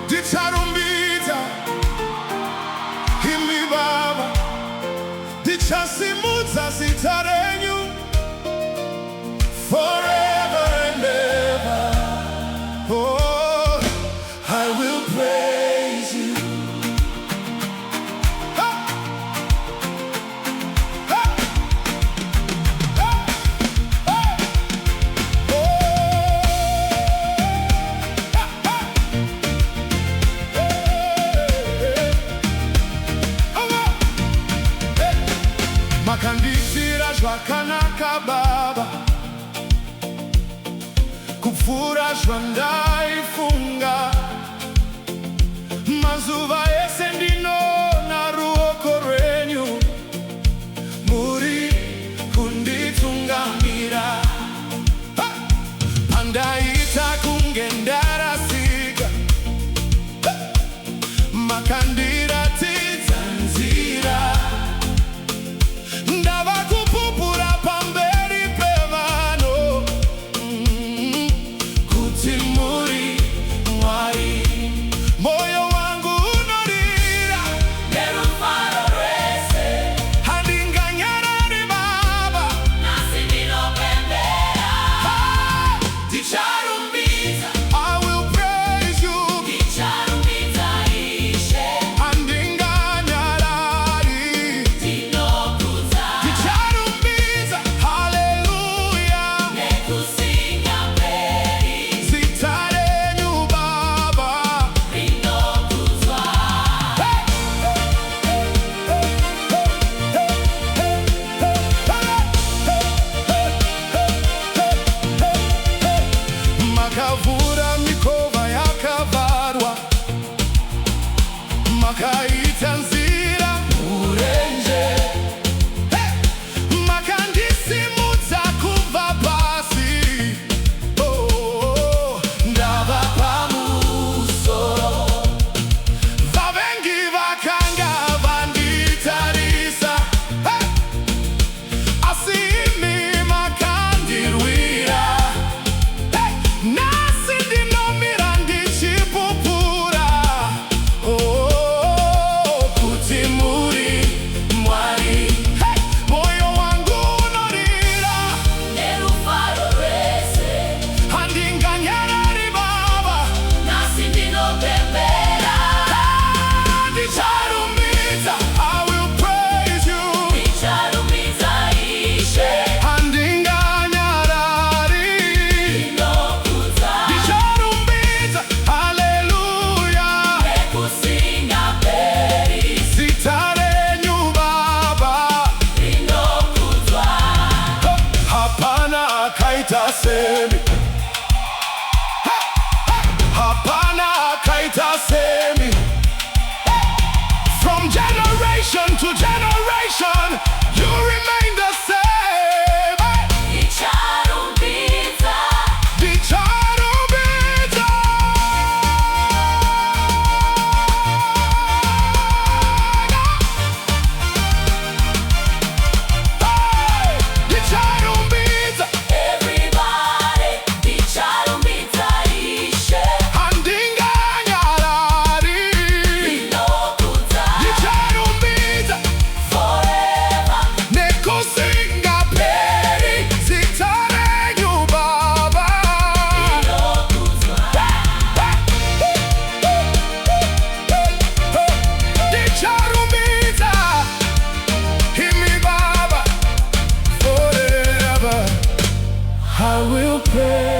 Ndicharumbidza imi Baba, ndichasimudza zita renyu forever and ever. Oh, I will praise you. Makanditira zvakanaka Baba, kupfuura zvandaifunga. Mazuva ese ndinoona ruoko rwenyu, muri kunditungamira. Pandaita kunge ndarasika, makandiratidza nzira. Ndava kupupura pamberi pevanhu, kuti muri Mwari. Moyo wangu unorira nerufaro rwese, handinganyarari Baba, nhasi ndinopembera. Ndicharumbidza, I will praise you. Ndicharumbidza Ishe, handinganyarari. Ndinokudza, ndicharumbidza, hallelujah, nekusinga mberi. Zita renyu Baba, rinokudzwa. Makavhura mikova yakavharwa, makaita nzira murenje. Makandisimudza kubva pasi, oh, ndava pamusoro. Vavengi vakanga vanditarisa, asi imi makandirwira. Nhasi ndinomira ndichipupura, oh, kuti muri Mwari. Moyo wangu unorira nerufaro rwese, handinganyarari Baba, nhasi ndinopembera. Ndicharumbidza, I will praise you. Ndicharumbidza Ishe, handinganyarari. Ndinokudza, ndicharumbidza, hallelujah, nekusinga mberi. Zita renyu Baba, rinokudzwa. Hapana akaita semi, hapana akaita semi. From generation to generation, you remain the same. Ndicharumbidza, ndicharumbidza. Hey, ndicharumbidza. Everybody, ndicharumbidza Ishe, handinganyarari. Ndinokudza, ndicharumbidza forever, nekusinga mberi. Zita renyu Baba, rinokudzwa. Ndicharumbidza imi Baba, forever I will pray.